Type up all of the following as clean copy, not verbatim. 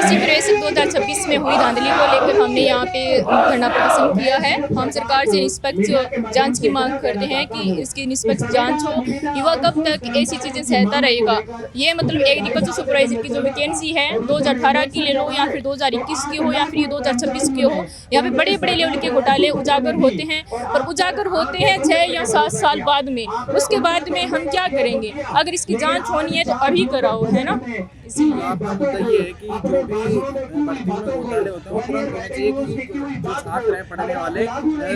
SC प्रवेश 2026 में हुई धांधली को लेकर हमने यहाँ पे धरना प्रदर्शन किया है। हम सरकार से निष्पक्ष जांच की मांग करते हैं कि इसकी निष्पक्ष जांच हो। युवा कब तक ऐसी चीज़ें सहता रहेगा। ये मतलब एग्रीकल्चर सुपरवाइजर की जो वैकेंसी है 2018 की ले लो या फिर 2021 की हो या फिर ये 2026 की हो, यहाँ पे बड़े बड़े लेवल के घोटाले उजागर होते हैं और उजागर होते हैं 6 या 7 साल बाद में। उसके बाद में हम क्या करेंगे? अगर इसकी जांच होनी है तो अभी कराओ, है ना। आपका मुद्दा ये है कि जो भी भर्तियों में घोटाले होते हैं वो तुरंत होने चाहिए, क्योंकि जो छात्र हैं पढ़ने वाले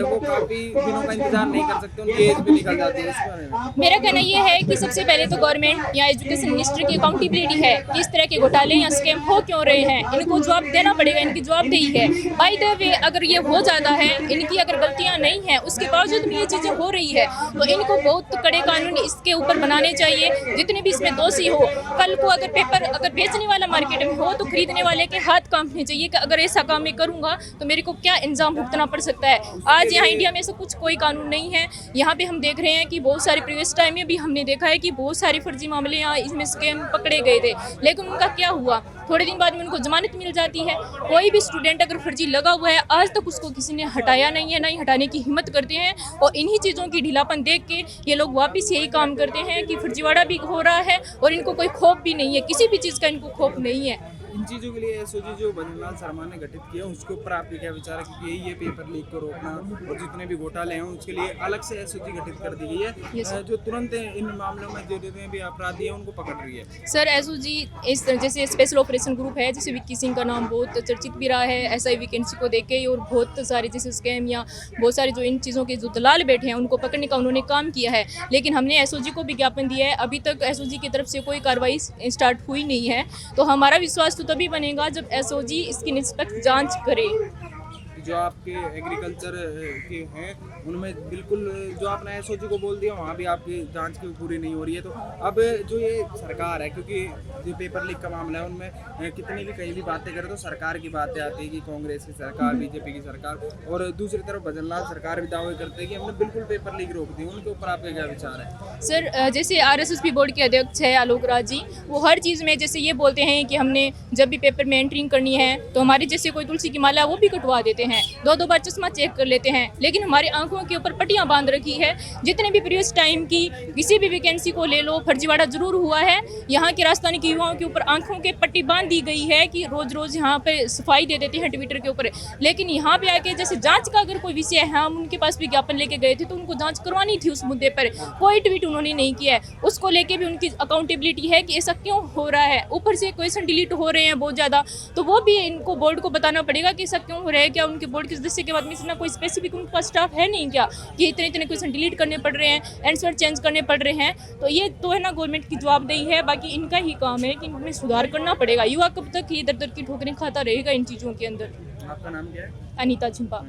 वो काफ़ी दिनों का इंतजार नहीं कर सकते, उनकी एज भी निकल जाती है। इस बारे में मेरा कहना ये है कि सबसे पहले तो गवर्नमेंट या एजुकेशन मिनिस्टर की अकाउंटेबिलिटी है कि इस तरह के घोटाले या स्कैम हो क्यों रहे हैं, इनको जवाब देना पड़ेगा, इनकी जवाबदेही है। बाय द वे अगर ये हो जाता है, इनकी अगर गलतियां नहीं हैं उसके बावजूद भी ये चीज़ें हो रही है तो इनको बहुत कड़े कानून इसके ऊपर बनाने चाहिए। जितने भी इसमें दोषी हो, कल को अगर पेपर अगर बेचने वाला मार्केट में हो तो खरीदने वाले के हाथ कांपने चाहिए कि अगर ऐसा काम मैं करूंगा तो मेरे को क्या इंजाम भुगतना पड़ सकता है। आज यहाँ इंडिया में ऐसा कुछ कोई कानून नहीं है। यहाँ पे हम देख रहे हैं कि बहुत सारे प्रीवियस टाइम में भी हमने देखा है कि बहुत सारे फर्जी मामले यहाँ इसमें स्कैम पकड़े गए थे, लेकिन उनका क्या हुआ, थोड़े दिन बाद में उनको जमानत मिल जाती है। कोई भी स्टूडेंट अगर फर्जी लगा हुआ है आज तक उसको किसी ने हटाया नहीं है, ना ही हटाने की हिम्मत करते हैं। और इन्हीं चीज़ों की ढीलापन देख के ये लोग वापस यही काम करते हैं कि फर्जीवाड़ा भी हो रहा है और इनको कोई खौफ भी नहीं है, किसी भी चीज़ का इनको खौफ नहीं है। इन चीज़ों के लिए एसओजी जो भजनलाल शर्मा ने गठित किया उसके ऊपर आपके क्या विचार है? क्योंकि यही है पेपर लीक को रोकना और जितने भी घोटाले हैं उसके लिए अलग से एसओजी गठित कर दी गई है जो तुरंत इन मामलों में जितने भी अपराधी हैं उनको पकड़ रही है। सर एसओजी इस जैसे स्पेशल ऑपरेशन ग्रुप है, जैसे विक्की सिंह का नाम बहुत चर्चित भी रहा है एसआई वैकेंसी को देख के, और बहुत सारे जैसे स्कैम या बहुत सारे जो इन चीज़ों के जो दलाल बैठे हैं उनको पकड़ने का उन्होंने काम किया है। लेकिन हमने एसओजी को भी ज्ञापन दिया है, अभी तक एसओजी की तरफ से कोई कार्रवाई स्टार्ट हुई नहीं है। तो हमारा विश्वास तो तभी बनेगा जब एसओजी इसकी निष्पक्ष जांच करे। जो आपके एग्रीकल्चर के हैं उनमें बिल्कुल जो आपने एसओजी को बोल दिया वहाँ भी आपकी जांच की पूरी नहीं हो रही है। तो अब जो ये सरकार है, क्योंकि जो पेपर लीक का मामला है उनमें कितनी भी कहीं भी बातें करें तो सरकार की बातें आती है कि कांग्रेस की सरकार, बीजेपी की सरकार, और दूसरी तरफ भजनलाल सरकार भी दावे करते हैं कि हमने बिल्कुल पेपर लीक रोक दी। उनके ऊपर आपके क्या विचार है? सर जैसे RSSB बोर्ड के अध्यक्ष है आलोक राज जी, वो हर चीज़ में जैसे ये बोलते हैं कि हमने जब भी पेपर में एंट्रिंग करनी है तो हमारे जैसे कोई तुलसी की माला वो भी कटवा देते हैं, 2-2 बार चश्मा चेक कर लेते हैं, लेकिन हमारी आंखों के ऊपर पट्टियां बांध रखी है। जितने भी प्रीवियस टाइम की किसी भी वैकेंसी को ले लो, फर्जीवाड़ा जरूर हुआ है। यहाँ के राजस्थानी के युवाओं के ऊपर आंखों के पट्टी बांध दी गई है कि रोज रोज यहाँ पे सफाई दे देते हैं ट्विटर के ऊपर, लेकिन यहाँ पे आके जैसे जांच का अगर कोई विषय है, हम उनके पास भी ज्ञापन लेके गए थे तो उनको जांच करवानी थी उस मुद्दे पर, कोई ट्वीट उन्होंने नहीं किया है। उसको लेके भी उनकी अकाउंटेबिलिटी है कि ऐसा क्यों हो रहा है। ऊपर से क्वेश्चन डिलीट हो रहे हैं बहुत ज़्यादा, तो वो भी इनको बोर्ड को बताना पड़ेगा कि ऐसा क्यों हो रहा है। क्या उनके बोर्ड के सदस्य के बाद में इतना कोई स्पेसिफिक उनके पास स्टाफ है नहीं क्या कि इतने इतने क्वेश्चन डिलीट करने पड़ रहे हैं, आंसर चेंज करने पड़ रहे हैं। तो ये तो है ना गवर्नमेंट की जवाबदेही है, बाकी इनका ही काम है कि इनमें सुधार करना पड़ेगा। युवा कब तक ही दर दर की ठोकरें खाता रहेगा इन चीज़ों के अंदर। आपका नाम क्या है? अनीता झिंपा।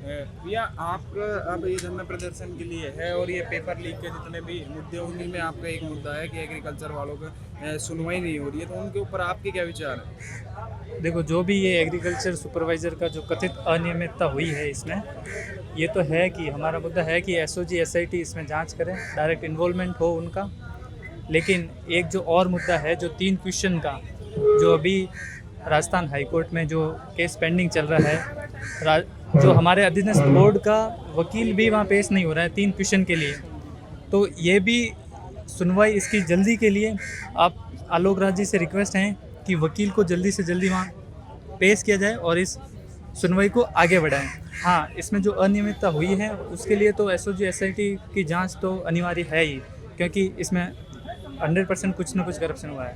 भैया आप अब ये धरना प्रदर्शन के लिए है और ये पेपर लीक के जितने भी मुद्दे उन्हीं में आपका एक मुद्दा है कि एग्रीकल्चर वालों का सुनवाई नहीं हो रही है, तो उनके ऊपर आपके क्या विचार है? देखो, जो भी ये एग्रीकल्चर सुपरवाइज़र का जो कथित अनियमितता हुई है इसमें, ये तो है कि हमारा मुद्दा है कि एसओजी एसआईटी इसमें जांच करें, डायरेक्ट इन्वॉल्वमेंट हो उनका। लेकिन एक जो और मुद्दा है जो 3 क्वेश्चन का, जो अभी राजस्थान हाई कोर्ट में जो केस पेंडिंग चल रहा है, जो हमारे अधीनस्थ बोर्ड का वकील भी वहाँ पेश नहीं हो रहा है 3 क्वेश्चन के लिए, तो ये भी सुनवाई इसकी जल्दी के लिए आप आलोक राज जी से रिक्वेस्ट हैं कि वकील को जल्दी से जल्दी वहाँ पेश किया जाए और इस सुनवाई को आगे बढ़ाएं। हाँ, इसमें जो अनियमितता हुई है उसके लिए तो एसओजी एसआईटी की जांच तो अनिवार्य है ही, क्योंकि इसमें 100% कुछ ना कुछ करप्शन हुआ है।